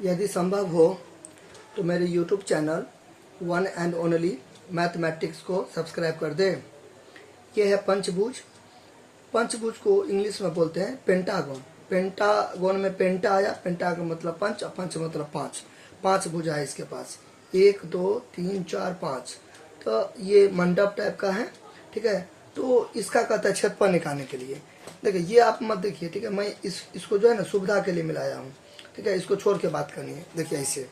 यदि संभव हो तो मेरे YouTube channel one and only mathematics को सब्सक्राइब कर दें। यह है पंचभुज। पंचभुज को इंग्लिश में बोलते हैं पेंटागन। पेंटागन में पेंटा आया, पेंटा का मतलब पंच और पंच मतलब पाँच। पांच भुजा है इसके पास, 1 2 3 4 5। तो ये मंडप टाइप का है, ठीक है। तो इसका कहता है क्षेत्रफल निकालने के लिए। देखिए ये आप मत देखिए, ठीक है। मैं इसको जो है ना सुविधा के लिए मिलाया हूँ, ठीक है। इसको छोड़ के बात करनी है। देखिए ऐसे,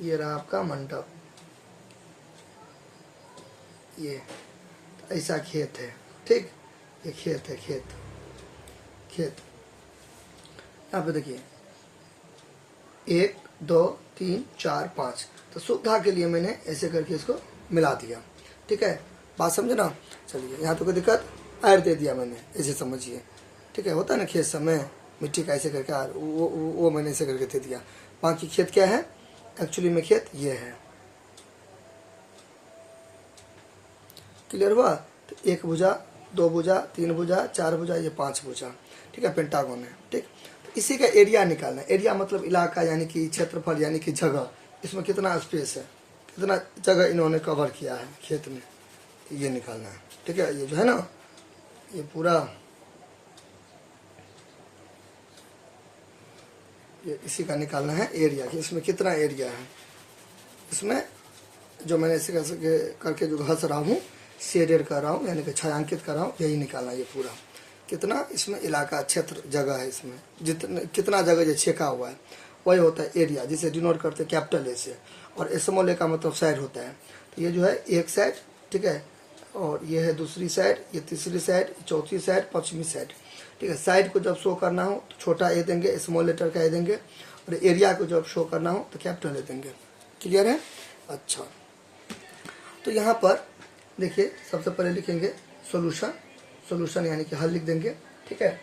ये रहा आपका मंडप, ये ऐसा खेत है, ठीक। ये खेत है, खेत यहाँ पे देखिए 1 2 3 4 5। तो सुविधा के लिए मैंने ऐसे करके इसको मिला दिया, ठीक है। बात समझे ना। चलिए यहाँ तो कोई दिक्कत, आयर दे दिया मैंने, ऐसे समझिए, ठीक है। होता है ना खेत समय मिट्टी का ऐसे करके आयर, वो मैंने ऐसे करके दे दिया। बाकी खेत क्या है एक्चुअली में, खेत ये है। क्लियर हुआ। तो 1 भुजा, 2 भुजा, 3 भुजा, 4 भुजा, ये 5 भुजा, ठीक है। पेंटागन है, ठीक। तो इसी का एरिया निकालना है। एरिया मतलब इलाका, यानी कि क्षेत्रफल, यानी कि जगह। इसमें कितना स्पेस है, कितना जगह इन्होंने कवर किया है खेत में, ये निकालना है, ठीक है। ये जो है ना, ये पूरा ये इसी का निकालना है एरिया, कि इसमें कितना एरिया है। इसमें जो मैंने ऐसे करके जो घस रहा हूँ, शेडेड कर रहा हूँ, यानी कि छायांकित कर रहा हूँ, यही निकालना है। ये पूरा कितना इसमें इलाका, क्षेत्र, जगह है। इसमें जितना कितना जगह जो छेका हुआ है वही होता है एरिया, जिसे डिनोट करते हैं कैपिटल ए से। और स्मॉल ए का मतलब साइड होता है। तो ये जो है एक साइड, ठीक है। और ये है दूसरी साइड, ये तीसरी साइड, चौथी साइड, पांचवी साइड, ठीक है। साइड को जब शो करना हो तो छोटा ए देंगे, स्मॉल लेटर का ए देंगे। और एरिया को जब शो करना हो तो कैपिटल ए देंगे। क्लियर है। अच्छा, तो यहाँ पर देखिए सबसे पहले लिखेंगे सोल्यूशन। सोल्यूशन यानी कि हल लिख देंगे, ठीक है।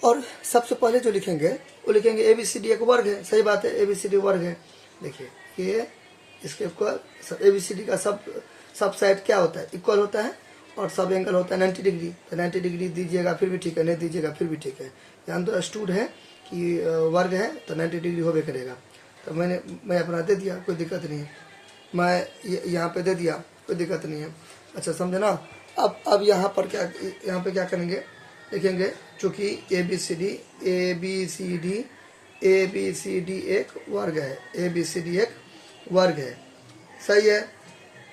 और सबसे पहले जो लिखेंगे वो लिखेंगे ABCD एक वर्ग है। सही बात है, ABCD वर्ग है। देखिए ये इसके इक्वल, ABCD का सब साइड क्या होता है, इक्वल होता है। और सब एंगल होता है 90 डिग्री। तो 90 डिग्री दीजिएगा फिर भी ठीक है, नहीं दीजिएगा फिर भी ठीक है। यहाँ तो स्टूड है कि वर्ग है तो 90 डिग्री होबे करेगा। तो मैं अपना दे दिया, कोई दिक्कत नहीं है। मैं यहाँ पे दे दिया, कोई दिक्कत नहीं है। अच्छा समझे ना। अब यहाँ पर क्या, यहाँ पे क्या करेंगे, लिखेंगे चूँकि ABCD एक वर्ग है। ABCD एक वर्ग है, सही है।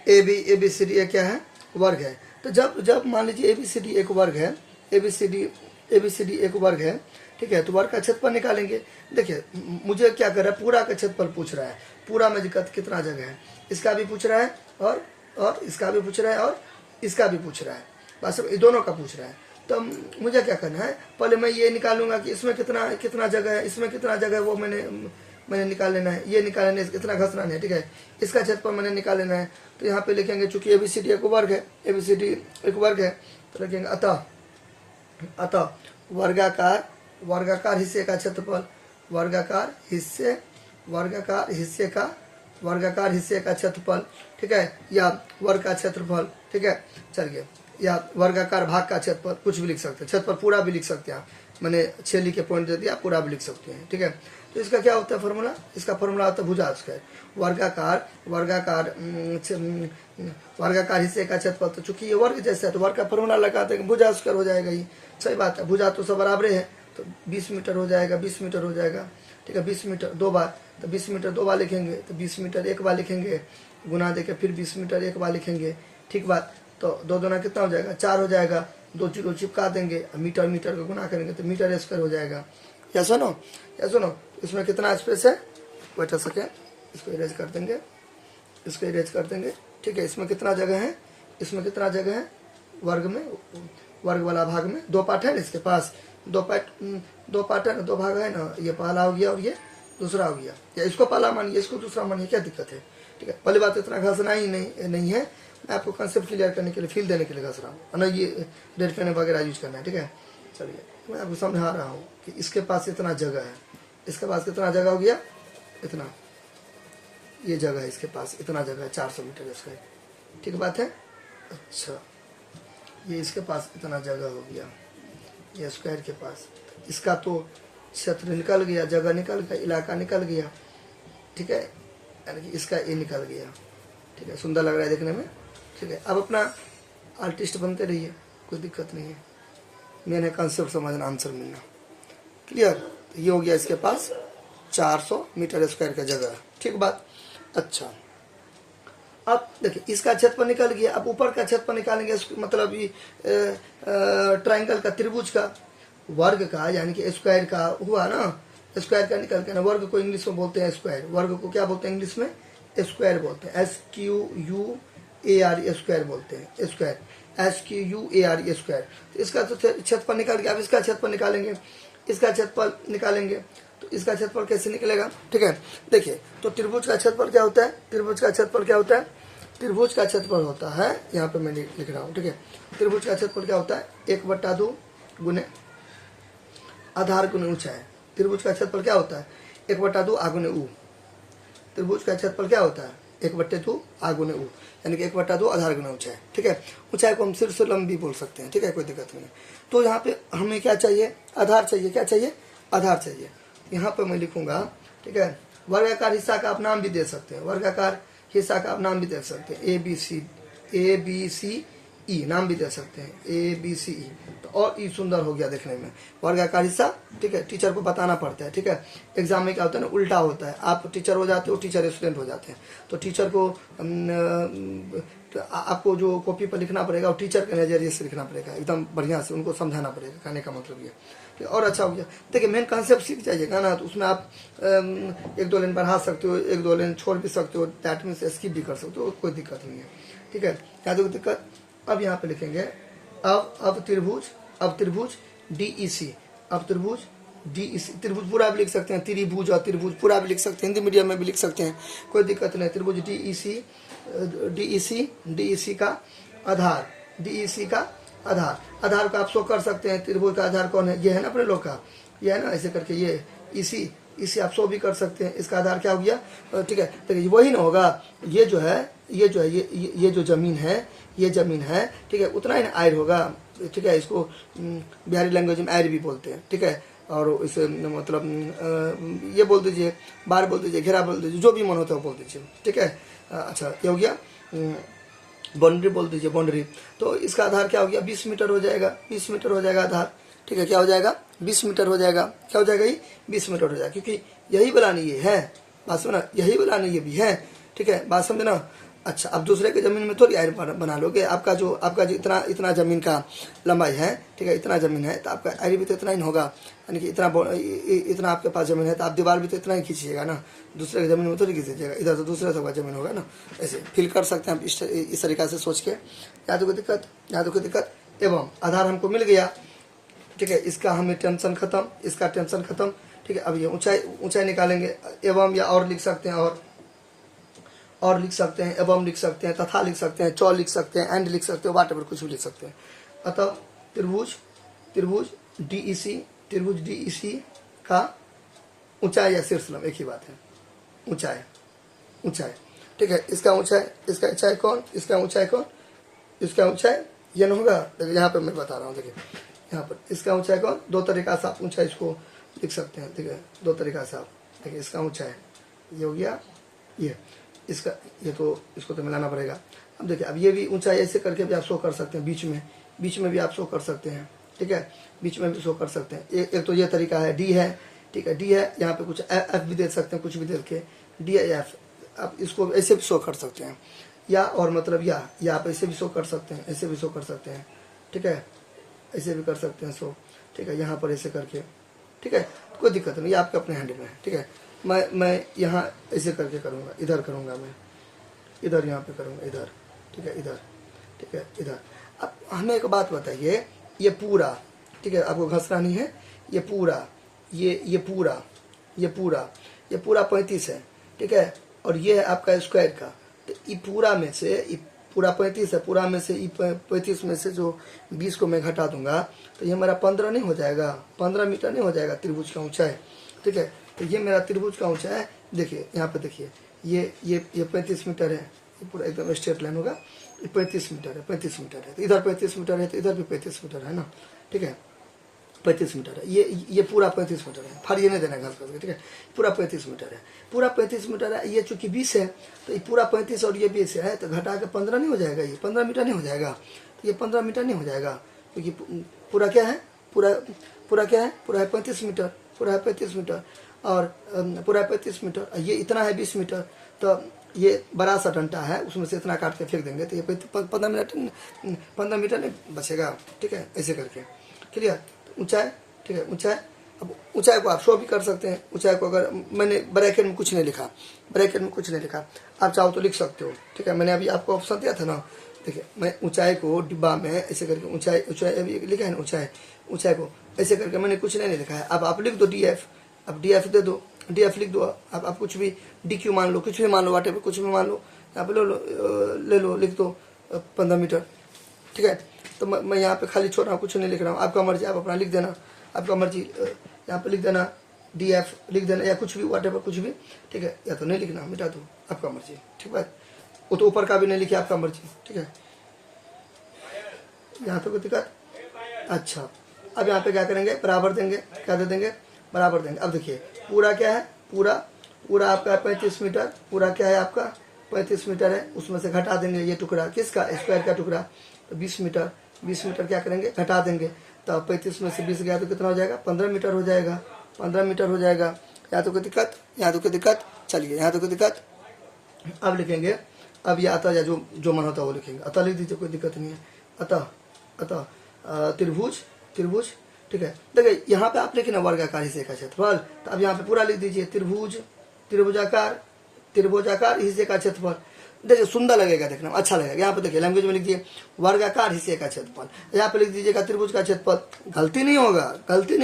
ABCD एक क्या है, वर्ग है। तो जब मान लीजिए ABCD एक वर्ग है, ABCD एक वर्ग है, ठीक है। तो वर्ग का क्षेत्रफल निकालेंगे। देखिए मुझे क्या कर रहा है, पूरा का क्षेत्रफल पूछ रहा है। पूरा में कितना जगह है, इसका भी पूछ रहा है, और इसका भी पूछ रहा है, और इसका भी पूछ रहा है। बस ये दोनों का पूछ रहा है। तो मुझे क्या करना है, पहले मैं ये निकालूंगा कि इसमें कितना जगह है, इसमें कितना जगह है, वो मैंने निकाल लेना है। ये निकाल लेना है, इतना घसना नहीं है, ठीक है। इसका क्षेत्रफल मैंने निकाल लेना है। तो यहाँ पे लिखेंगे चूंकि ABCD एक वर्ग है, ABCD एक वर्ग है, तो लिखेंगे अतः वर्गाकार हिस्से का क्षेत्रफल, वर्गाकार हिस्से का क्षेत्रफल, ठीक है। या वर्ग का क्षेत्रफल, ठीक है। चलिए, या वर्गाकार भाग का क्षेत्रफल, कुछ भी लिख सकते हैं। क्षेत्रफल पूरा भी लिख सकते हैं। मैंने 6 लिख के पॉइंट दे दिया, पूरा भी लिख सकते हैं, ठीक है। तो इसका क्या होता है फॉर्मूला, इसका फॉर्मूला होता है भुजा स्क्वायर। वर्गाकार हिस्से का क्षेत्रफल, तो चूंकि ये वर्ग जैसा है तो वर्ग का फॉर्मूला लगाते हैं, भुजा स्क्वायर हो जाएगा। ये सही बात है, भुजा तो सब बराबर है। तो 20 मीटर हो जाएगा, 20 मीटर हो जाएगा, ठीक है। 20 मीटर 2 बार, तो 20 मीटर 2 बार लिखेंगे, तो 20 मीटर 1 बार लिखेंगे, गुना देके फिर 20 मीटर 1 बार लिखेंगे, ठीक बात। तो 2 दूना कितना हो जाएगा, 4 हो जाएगा। 2 जीरो चिपका देंगे, मीटर को गुना करेंगे तो मीटर स्क्वायर हो जाएगा। या सुनो, इसमें कितना स्पेस है, वेट अ सेकेंड, इसको इरेज कर देंगे, ठीक है। इसमें कितना जगह है, वर्ग में, वर्ग वाला भाग में 2 पार्ट है ना इसके पास, 2 पार्ट है ना, 2 भाग है ना। ये पहला हो गया और ये दूसरा हो गया, या इसको पहला मानिए, इसको दूसरा मानिए, क्या दिक्कत है, ठीक है। पहली बात इतना घसना ही नहीं है। मैं आपको कंसेप्ट क्लियर करने के लिए, फील देने के लिए घस रहा हूँ ना। ये रेड पेन वगैरह यूज करना है, ठीक है। चलिए मैं आपको समझा रहा हूँ कि इसके पास इतना जगह है, इसके पास कितना जगह हो गया, इतना, ये जगह है इसके पास, इतना जगह है 400 मीटर स्क्वायर, ठीक बात है। अच्छा, ये इसके पास इतना जगह हो गया, ये स्क्वायर के पास। इसका तो क्षेत्र निकल गया, जगह निकल गया, इलाका निकल गया, ठीक है, यानी कि इसका ए निकल गया, ठीक है। सुंदर लग रहा है देखने में, ठीक है। अब अपना आर्टिस्ट बनते रहिए, कोई दिक्कत नहीं है, मैंने कंसेप्ट समझना, आंसर मिलना, क्लियर। तो ये हो गया इसके पास 400 मीटर स्क्वायर का जगह, ठीक बात। अच्छा, अब देखिए इसका क्षेत्रफल निकल गया, अब ऊपर का क्षेत्रफल निकालेंगे, मतलब ये ट्रायंगल का, त्रिभुज का, वर्ग का, यानी कि स्क्वायर का हुआ ना, स्क्वायर का निकल के ना, वर्ग को इंग्लिश में बोलते हैं स्क्वायर, वर्ग को क्या बोलते हैं इंग्लिश में, स्क्वायर बोलते हैं, SQUARE स्क्वायर बोलते हैं, स्क्वायर, SQUARE स्क्वायर। तो इसका तो क्षेत्रफल निकल गया, अब इसका क्षेत्रफल निकालेंगे, इसका क्षेत्रफल निकालेंगे, तो इसका क्षेत्रफल कैसे निकलेगा, ठीक है। देखिए, तो त्रिभुज का क्षेत्रफल क्या होता है, त्रिभुज का क्षेत्रफल क्या होता है, त्रिभुज का क्षेत्रफल होता है, यहाँ पे मैं लिख रहा हूँ, ठीक है। त्रिभुज का क्षेत्रफल क्या होता है, 1/2 गुने आधार गुने ऊंचाई। त्रिभुज का क्षेत्रफल क्या होता है, 1/2 आ गुने ऊ। त्रिभुज का क्षेत्रफल क्या होता है, 1/2 आ गुने ऊ, यानी कि 1/2 आधार गुना ऊंचाई, ठीक है। ऊंचाई को हम शीर्ष लंबी बोल सकते हैं, ठीक है, कोई दिक्कत नहीं है। तो यहाँ पे हमें क्या चाहिए, आधार चाहिए, क्या चाहिए, आधार चाहिए। यहाँ पे मैं लिखूंगा, ठीक है, वर्गाकार हिस्सा का आप नाम भी दे सकते हैं, वर्गाकार हिस्सा का आप नाम भी दे सकते हैं, ABCE नाम भी दे सकते हैं, ABCE, तो और ई सुंदर हो गया देखने में, वर्गाकार हिस्सा, ठीक है। टीचर को बताना पड़ता है, ठीक है, एग्जाम में क्या होता है ना, उल्टा होता है, आप टीचर हो जाते हो, टीचर स्टूडेंट हो जाते हैं, तो टीचर को आपको जो कॉपी पर लिखना पड़ेगा और टीचर के नजरिए से लिखना पड़ेगा, एकदम बढ़िया से उनको समझाना पड़ेगा, कहने का मतलब ये, ठीक, और अच्छा हो गया। देखिए मेन कॉन्सेप्ट सीख जाइएगा ना, तो उसमें आप 1-2 लाइन बढ़ा सकते हो, 1-2 लाइन छोड़ भी सकते हो, दैट मीन्स स्किप भी कर सकते हो, कोई दिक्कत नहीं है, ठीक है। क्या तो दिक्कत, अब यहाँ पे लिखेंगे, अब त्रिभुज DEC, अब त्रिभुज DEC, त्रिभुज पूरा भी लिख सकते हैं, त्रिभुज और त्रिभुज पूरा भी लिख सकते हैं, हिंदी मीडियम में भी लिख सकते हैं, कोई दिक्कत नहीं। त्रिभुज DEC का आधार, DEC का आधार, आधार को आप शो कर सकते हैं, त्रिभुज का आधार कौन है, ये है ना अपने लोग का, ये है ना, ऐसे करके ये इसी आप शो भी कर सकते हैं, इसका आधार क्या हो गया, ठीक है। देखिए वही ना होगा, ये जो है ये जो जमीन है, ये जमीन है, ठीक है, उतना ही ना आयर होगा, ठीक है। इसको बिहारी लैंग्वेज में आयर भी बोलते हैं, ठीक है। और इसे मतलब ये बोल दीजिए, बार बोल दीजिए, घेरा बोल दीजिए, जो भी मन होता है वो बोल दीजिए, ठीक है। अच्छा ये हो गया, बाउंड्री बोल दीजिए, बाउंड्री। तो इसका आधार क्या हो गया, 20 मीटर हो जाएगा, 20 मीटर हो जाएगा आधार, ठीक है। क्या हो जाएगा, 20 मीटर हो जाएगा, क्या हो जाएगा, ये 20 मीटर हो जाएगा, क्योंकि यही बनानी ये है, बात समझना, यही बनानी ये भी है, ठीक है, बात समझना। अच्छा, अब दूसरे के जमीन में थोड़ी आयर बना लोगे, आपका जो इतना जमीन का लंबाई है, ठीक है, इतना जमीन है, तो आपका आयर भी तो इतना ही होगा, यानी कि इतना आपके पास जमीन है, तो आप दीवार भी तो इतना ही खींचिएगा ना, दूसरे की जमीन में थोड़ी खींचिएगा, इधर तो दूसरे सबका जमीन होगा ना, ऐसे फील कर सकते हैं आप इस तरीका से सोच के। या तो कोई दिक्कत, एवं आधार हमको मिल गया, ठीक है, इसका हमें टेंशन खत्म, इसका टेंशन खत्म, ठीक है। अब ये ऊंचाई निकालेंगे, एवं या और लिख सकते हैं, और लिख सकते हैं, एवं लिख सकते हैं, तथा लिख सकते हैं, चौ लिख सकते हैं, एंड लिख सकते हैं, वाटेवर कुछ भी लिख सकते हैं। अतः त्रिभुज DEC का ऊंचाई या शीर्ष लंब एक ही बात है, ऊंचाई, ठीक है। इसका ऊंचाई कौन, इसका ऊंचाई ये नहीं होगा, देखिए यहाँ पे मैं बता रहा हूँ, देखिए यहाँ पर इसका ऊंचाई कौन, 2 तरीका से आप ऊंचाई इसको लिख सकते हैं, ठीक है, 2 तरीका से आप देखिए, इसका ऊंचाई ये हो गया, ये इसका, ये तो इसको तो मिलाना पड़ेगा। अब देखिए, अब ये भी ऊंचाई ऐसे करके भी आप शो कर सकते हैं, बीच में भी आप शो कर सकते हैं, ठीक है, बीच में भी शो कर सकते हैं। एक तो ये तरीका है, डी है, ठीक है, डी है, यहाँ पे कुछ एफ भी दे सकते हैं, कुछ भी दे के डी या एफ, आप इसको ऐसे भी शो कर सकते हैं, या और मतलब या आप ऐसे भी शो कर सकते हैं, ऐसे भी शो कर सकते हैं, ठीक है, ऐसे भी कर सकते हैं शो, ठीक है, यहाँ पर ऐसे करके, ठीक है, कोई दिक्कत नहीं, ये आपके अपने हैंड में है, ठीक है। मैं यहाँ ऐसे करके करूँगा, इधर करूँगा, मैं इधर यहाँ पे करूँगा, इधर, ठीक है, इधर, ठीक है, इधर। अब हमें एक बात बताइए, ये पूरा, ठीक है, आपको घसना नहीं है, ये पूरा 35 है, ठीक है, और ये है आपका स्क्वायर का, तो ये पूरा में से, ये पूरा 35 है, पूरा में से 35 में से जो 20 को मैं घटा दूंगा, तो ये मेरा 15 नहीं हो जाएगा, 15 मीटर नहीं हो जाएगा त्रिभुज का ऊंचाई, ठीक है। तो ये मेरा त्रिभुज का ऊंचाई है, देखिए यहाँ पे देखिए, ये 35 मीटर है, ये पूरा एकदम स्ट्रेट लाइन होगा, ये 35 मीटर है, तो इधर 35 मीटर है, तो इधर भी 35 मीटर है ना, ठीक है। 35 मीटर है। ये पूरा 35 मीटर है, फाड़िए नहीं देना घास करके, ठीक है। पूरा 35 मीटर है, पूरा 35 मीटर है। ये चूंकि 20 है तो ये पूरा 35 और ये 20 है तो घटा के 15 नहीं हो जाएगा, ये 15 मीटर नहीं हो जाएगा, तो ये 15 मीटर नहीं हो जाएगा, क्योंकि पूरा क्या है, पूरा क्या है, पूरा है 35 मीटर, पूरा है 35 मीटर और पूरा 35 मीटर, ये इतना है 20 मीटर, तो ये बड़ा सा डंटा है उसमें से इतना काट के फेंक देंगे तो ये 15 मीटर नहीं बचेगा, ठीक है। ऐसे करके क्लियर। ऊंचाई, ठीक है, ऊंचाई। अब ऊंचाई को आप शो भी कर सकते हैं। ऊंचाई को अगर मैंने ब्रैकेट में कुछ नहीं लिखा, ब्रैकेट में कुछ नहीं लिखा, आप चाहो तो लिख सकते हो, ठीक है। मैंने अभी आपको ऑप्शन दिया था ना, देखिए मैं ऊंचाई को डिब्बा में ऐसे करके ऊंचाई अभी लिखा है ना, ऊंचाई को ऐसे करके मैंने कुछ नहीं लिखा है। अब आप लिख दो DF, अब DF दे दो, DF लिख दो। आप कुछ भी DQ मान लो, कुछ भी मान लो, वाटे पे कुछ भी मान लो, यहाँ पे ले लो, लिख दो 15 मीटर, ठीक है। तो मैं यहाँ पे खाली छोड़ रहा हूँ, कुछ नहीं लिख रहा हूँ, आपका मर्जी, आप अपना लिख देना, आपका मर्जी। यहाँ पे लिख देना DF लिख देना, या कुछ भी वाटे पर कुछ भी, ठीक है। या तो नहीं लिखना, मिटा दो, आपका मर्जी, ठीक है। वो तो ऊपर का भी नहीं लिखे, आपका मर्जी, ठीक है। यहाँ तो कोई दिक्कत। अच्छा, अब यहाँ पे क्या करेंगे, बराबर देंगे, क्या दे देंगे, बराबर देंगे। अब देखिए पूरा क्या है, पूरा आपका 35 मीटर, पूरा क्या है आपका 35 मीटर है, उसमें से घटा देंगे ये टुकड़ा, किसका, स्क्वायर का टुकड़ा, तो 20 मीटर क्या करेंगे, घटा देंगे। तो 35 में से 20 गया तो कितना हो जाएगा, 15 मीटर हो जाएगा, 15 मीटर हो जाएगा। यहाँ तो कोई दिक्कत, यहाँ तो कोई दिक्कत, चलिए यहाँ तो कोई दिक्कत। अब लिखेंगे, अब ये अतः या जो मन होता है वो लिखेंगे, अतः लिख दीजिए, कोई दिक्कत नहीं है। अतः त्रिभुज, ठीक है। देखिए यहाँ पे आप लिखे ना वर्गाकार हिस्से का क्षेत्रफल, तो अब यहाँ पे पूरा लिख दीजिए त्रिभुजाकार हिस्से का क्षेत्रफल। देखिए सुंदर लगेगा, देखना अच्छा लगेगा। यहाँ पे देखिए लैंग्वेज में लिख दिए वर्गाकार हिस्से का क्षेत्रफल, यहाँ पे लिख दीजिएगा त्रिभुज का क्षेत्रफल। गलती नहीं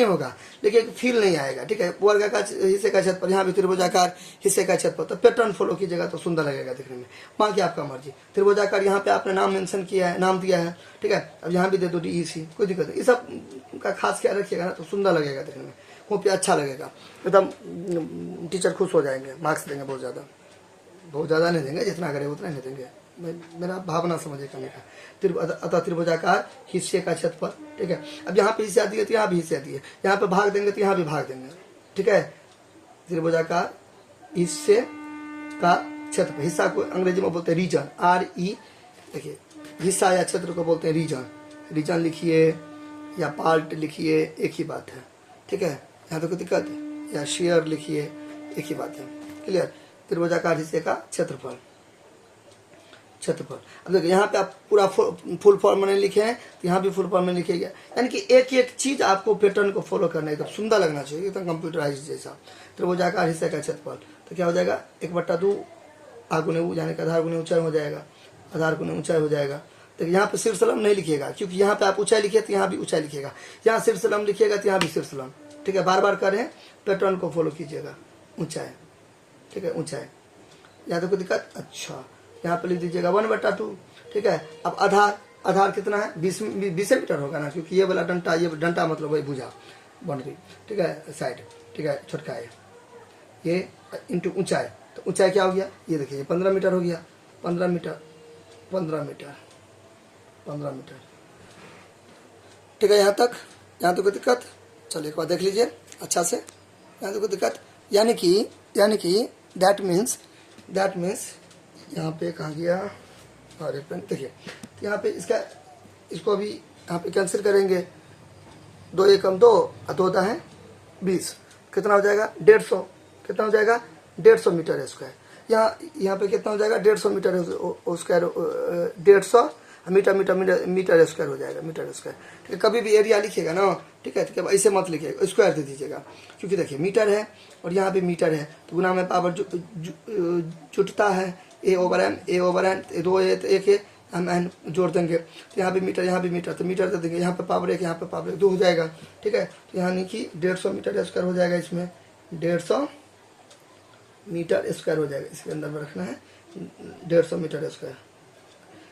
होगा, लेकिन फील नहीं आएगा, ठीक है। वर्गाकार हिस्से का क्षेत्रफल, यहाँ भी त्रिभुजाकार हिस्से का क्षेत्रफल, तो पैटर्न फॉलो कीजिएगा तो सुंदर लगेगा देखने में। बाकी आपका मर्जी। त्रिभुजाकार यहाँ पे आपने नाम मेंशन किया है, नाम दिया है, ठीक है। अब यहाँ भी दे दो DEC, कोई दिक्कत नहीं। ये सब का खास ख्याल रखिएगा ना तो सुंदर लगेगा देखने में, वो भी अच्छा लगेगा, एकदम टीचर खुश हो जाएंगे, मार्क्स देंगे बहुत ज़्यादा नहीं देंगे, जितना करे उतना नहीं देंगे। मेरा भावना समझे करने का। अतः त्रिभुजाकार हिस्से का क्षेत्रफल, ठीक है। अब यहाँ पे हिस्सा दिए तो यहाँ भी हिस्सा दिए, यहाँ पे भाग देंगे तो यहाँ भी भाग देंगे, ठीक है। त्रिभुजाकार हिस्से का क्षेत्रफल, हिस्सा को अंग्रेजी में बोलते हैं रीजन, RE। देखिए हिस्सा या क्षेत्र को बोलते हैं रीजन लिखिए या पार्ट लिखिए, एक ही बात है, ठीक है। यहाँ तो कोई दिक्कत है, या शेयर लिखिए, एक ही बात है, क्लियर। त्रिभुजाकार हिस्से का क्षेत्रफल। अब देखिए यहाँ पे आप पूरा फुल फॉर्म में लिखे हैं, तो यहाँ भी फुल फॉर्म में लिखेगा, यानी कि एक चीज आपको पैटर्न को फॉलो करना है, एकदम सुंदर लगना चाहिए, एकदम कंप्यूटराइज जैसा। त्रिभुजाकार हिस्से का क्षेत्रफल तो क्या हो जाएगा, 1/2 आगुने यानी कि आधार गुने ऊंचाई हो जाएगा, आधार गुने ऊंचाई हो जाएगा। तो यहाँ पे शीर्षलम नहीं लिखिएगा, क्योंकि यहाँ पे आप ऊंचाई लिखिए तो यहाँ भी ऊंचाई लिखिएगा, यहाँ शीर्षलम लिखिएगा तो यहाँ भी शीर्षलम, ठीक है। बार करें, पैटर्न को फॉलो कीजिएगा, ऊंचाई, ठीक है, ऊंचाई। यहाँ तो कोई दिक्कत। अच्छा, यहाँ पे लिख दीजिएगा 1/2, ठीक है। अब आधार कितना है, 20 मीटर होगा ना, क्योंकि ये वाला डंटा, ये डंटा मतलब वही भुजा बाउंड्री, ठीक है, साइड, ठीक है, छोटका है ये इंटू ऊंचाई। तो ऊंचाई क्या हो गया, ये देखिए 15 मीटर हो गया, 15 मीटर, ठीक है। यहाँ तो कोई दिक्कत। चलिए एक बार देख लीजिए अच्छा से, यहाँ तो कोई दिक्कत। यानी कि दैट मीन्स यहाँ पे कहाँ गया, अरे पेन, देखिए यहाँ पे इसको अभी यहाँ पे कैंसिल करेंगे, 2 एकम 2 और 2 दा है 20, कितना हो जाएगा 150, कितना हो जाएगा 150 मीटर स्क्वायर। यहाँ पे कितना हो जाएगा 150 मीटर स्क्वायर, 150 मीटर स्क्वायर हो जाएगा, मीटर स्क्वायर, ठीक है। कभी भी एरिया लिखिएगा ना, ठीक है, तो ऐसे मत लिखिएगा, स्क्वायर दे दीजिएगा, क्योंकि देखिए मीटर है और यहाँ पे मीटर है, तो गुना में पावर जुटता है, A/N 2 है तो 1 है, हम N जोड़ देंगे, तो यहाँ भी मीटर, तो मीटर दे देंगे, यहाँ पे पावर 1, यहाँ पे पावर 2 हो जाएगा, ठीक है। तो यानी कि 150 मीटर स्क्वायर हो जाएगा, इसमें 150 मीटर स्क्वायर हो जाएगा, इसके अंदर में रखना है 150 मीटर स्क्वायर,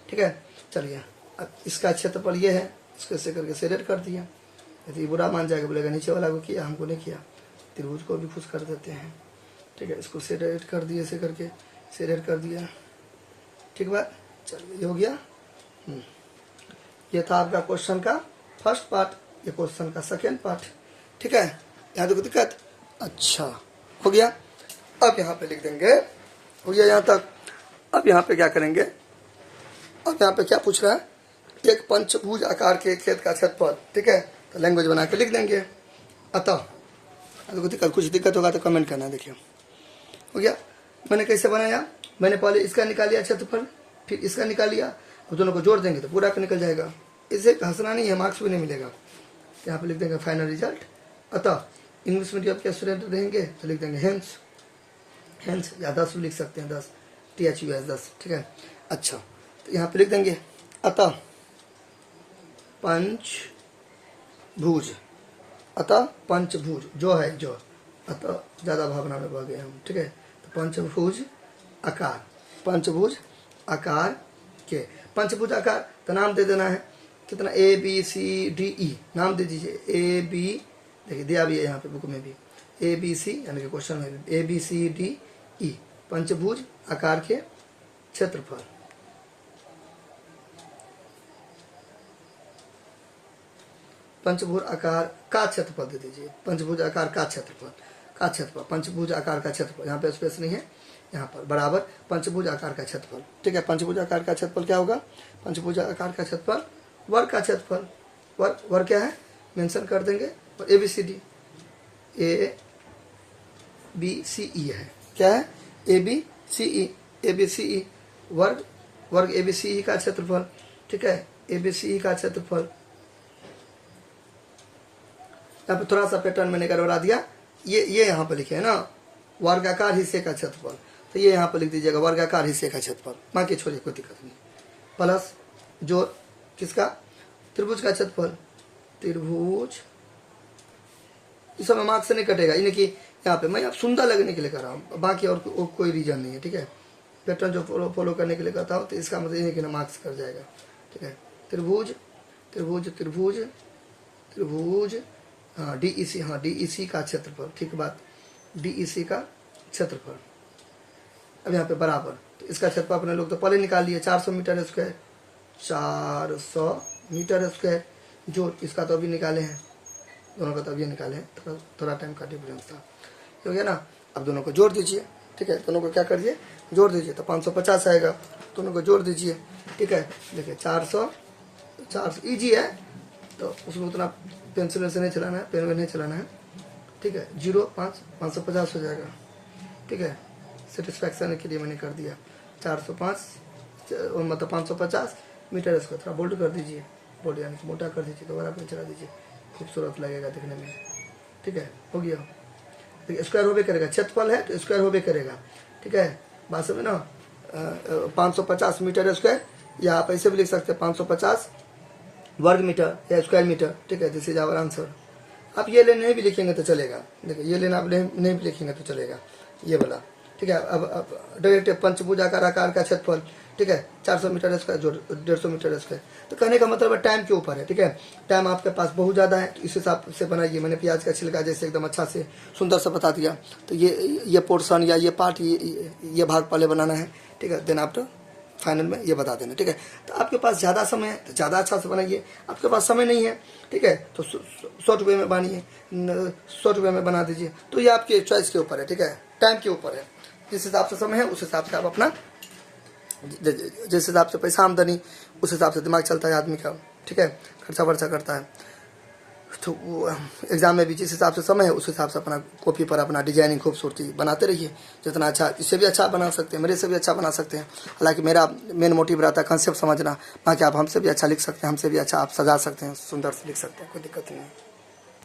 ठीक है। चलिए अब इसका क्षेत्रफल ये है, इसको ऐसे करके सेलेक्ट कर दिया, यदि बुरा मान जाएगा, बोलेगा नीचे वाला को किया, हमको नहीं किया। त्रिभुज को भी खुश कर देते हैं, ठीक है। इसको सेलेक्ट कर दिए, ऐसे करके सेलेक्ट कर दिया, ठीक बात। चलिए ये हो गया। ये था आपका क्वेश्चन का फर्स्ट पार्ट। ये क्वेश्चन का सेकेंड पार्ट। ठीक है, यहाँ देखो दिक्कत। अच्छा हो गया। अब यहाँ पे लिख देंगे, हो गया यहाँ तक। अब यहाँ पे क्या करेंगे, अब यहाँ पे क्या पूछ रहा है, एक पंचभुज आकार के खेत का क्षेत्रफल। ठीक है, तो लैंग्वेज बना के लिख देंगे। अतः देखो दिक्कत, कुछ दिक्कत होगा तो कमेंट करना। देखिए हो गया। मैंने कैसे बनाया, मैंने पहले इसका निकाल लिया क्षेत्रफल, फिर इसका निकाल लिया, अब दोनों को जोड़ देंगे तो पूरा का निकल जाएगा। इसे हंसना नहीं है, मार्क्स भी नहीं मिलेगा। यहाँ पे लिख देंगे फाइनल रिजल्ट। अतः इंग्लिश मीडियम के स्टूडेंट रहेंगे तो लिख देंगे हेंस, हेंस या 10 भी लिख सकते हैं, 10 THUS 10। ठीक है, अच्छा तो यहाँ पे लिख देंगे अतः पंचभुज, अतः पंचभुज जो है जो, अतः ज़्यादा भावना में बह गए हम। ठीक है, तो पंचभुज आकार, पंचभुज आकार के, पंचभुज आकार तो नाम दे देना है कितना, ABCDE नाम दे दीजिए। AB देखिए दिया भी है यहाँ पे बुक में भी, ABC यानी कि क्वेश्चन में भी ABCDE पंचभुज आकार के क्षेत्रफल। पंचभुज आकार का क्षेत्रफल दे दीजिए, पंचभुज आकार का क्षेत्रफल, का क्षेत्रफल, पंचभुज आकार का क्षेत्रफल, यहाँ पे स्पेस नहीं है, यहाँ पर बराबर पंचभुज आकार का क्षेत्रफल। ठीक है, पंचभुज आकार का क्षेत्रफल क्या होगा, पंचभुज आकार का क्षेत्रफल वर्ग का क्षेत्रफल, वर्ग, वर्ग क्या है मेंशन कर देंगे, और ABCD ABCE है, क्या है ABCE वर्ग, वर्ग ABCE का क्षेत्रफल। ठीक है, ABCE का क्षेत्रफल। यहाँ पे थोड़ा सा पैटर्न मैंने करवा दिया, ये यहाँ पर लिखे है ना, वर्गाकार हिस्से का क्षेत्रफल, तो ये यहाँ पर लिख दीजिएगा वर्गाकार हिस्से का क्षेत्रफल, बाकी छोड़िए कोई दिक्कत नहीं। प्लस जो किसका, त्रिभुज का क्षेत्रफल, त्रिभुज, इस समय मार्क्स से नहीं कटेगा, यानी कि यहाँ पे मैं अब सुंदर लगने के लिए कर रहा हूँ, बाकी और कोई रीजन नहीं है। ठीक है, पैटर्न जो फॉलो करने के लिए कहता हूँ, तो इसका मतलब ये कि ना मार्क्स कर जाएगा। ठीक है, त्रिभुज त्रिभुज त्रिभुज त्रिभुज, हाँ DEC, हाँ DEC का क्षेत्रफल। ठीक बात, DEC का क्षेत्रफल। अब यहाँ पे बराबर, तो इसका क्षेत्रफल अपने लोग तो पहले निकाल लिए, 400 मीटर स्क्वायर, 400 मीटर स्क्वायर, जो इसका तो अभी निकाले हैं, दोनों का तो अभी निकाले हैं, थोड़ा टाइम का डिफरेंस था, हो गया ना। अब दोनों को जोड़ दीजिए। ठीक है, दोनों को क्या करिए, जोड़ दीजिए, तो 550 आएगा, दोनों को जोड़ दीजिए। ठीक है, देखिए 400 ईजी है, तो उसमें उतना पेंसिल से नहीं चलाना है, पेन में नहीं चलाना है। ठीक है, 550 हो जाएगा। ठीक है, सेटिस्फैक्शन के लिए मैंने कर दिया 405 मतलब 550 मीटर। इसको थोड़ा बोल्ड कर दीजिए, बोल्ड यानी कि मोटा कर दीजिए, दोबारा पेन चला दीजिए, खूबसूरत लगेगा दिखने में। ठीक है, हो गया। देखिए स्क्वायर होबे करेगा, क्षेत्रफल है तो स्क्वायर होबे करेगा। ठीक है, बात समझ ना, 550 मीटर स्क्वायर, या आप ऐसे भी लिख सकते हैं 550 वर्ग मीटर या स्क्वायर मीटर। ठीक है, दिस इज आवर आंसर। आप ये लेन नहीं भी लिखेंगे तो चलेगा, देखिए ये लेन आप नहीं भी लिखेंगे तो चलेगा, ये वाला। ठीक है, अब डायरेक्ट पंचभुज आकार का क्षेत्रफल। ठीक है, 400 मीटर स्क्वायर जोड़ 150 मीटर स्क्वायर, तो कहने का मतलब है टाइम के ऊपर है। ठीक है, टाइम आपके पास बहुत ज़्यादा है, इस हिसाब से बनाइए। मैंने प्याज का छिलका जैसे एकदम अच्छा से सुंदर से बता दिया, तो ये पोर्शन या ये पार्ट, ये भाग पहले बनाना है। ठीक है, देन आफ्टर फाइनल में ये बता देना। ठीक है, तो आपके पास ज़्यादा समय है तो ज़्यादा अच्छा से बनाइए, आपके पास समय नहीं है, ठीक है, तो शॉर्ट वे में बनाइए, शॉर्ट वे में बना दीजिए। तो ये आपके चॉइस के ऊपर है। ठीक है, टाइम के ऊपर है, जिस हिसाब से समय है उस हिसाब से आप अपना, जिस हिसाब से पैसा आमदनी, उस हिसाब से दिमाग चलता है आदमी का। ठीक है, खर्चा वर्चा करता है, तो एग्ज़ाम में भी जिस हिसाब से समय है उस हिसाब से अपना कॉपी पर अपना डिजाइनिंग खूबसूरती बनाते रहिए। जितना अच्छा, इससे भी अच्छा बना सकते हैं, मेरे से भी अच्छा बना सकते हैं। हालांकि मेरा मेन मोटिव रहता है कंसेप्ट समझना, बाकी आप हमसे भी अच्छा लिख सकते हैं, हमसे भी अच्छा आप सजा सकते हैं, सुंदर से लिख सकते हैं, कोई दिक्कत नहीं है।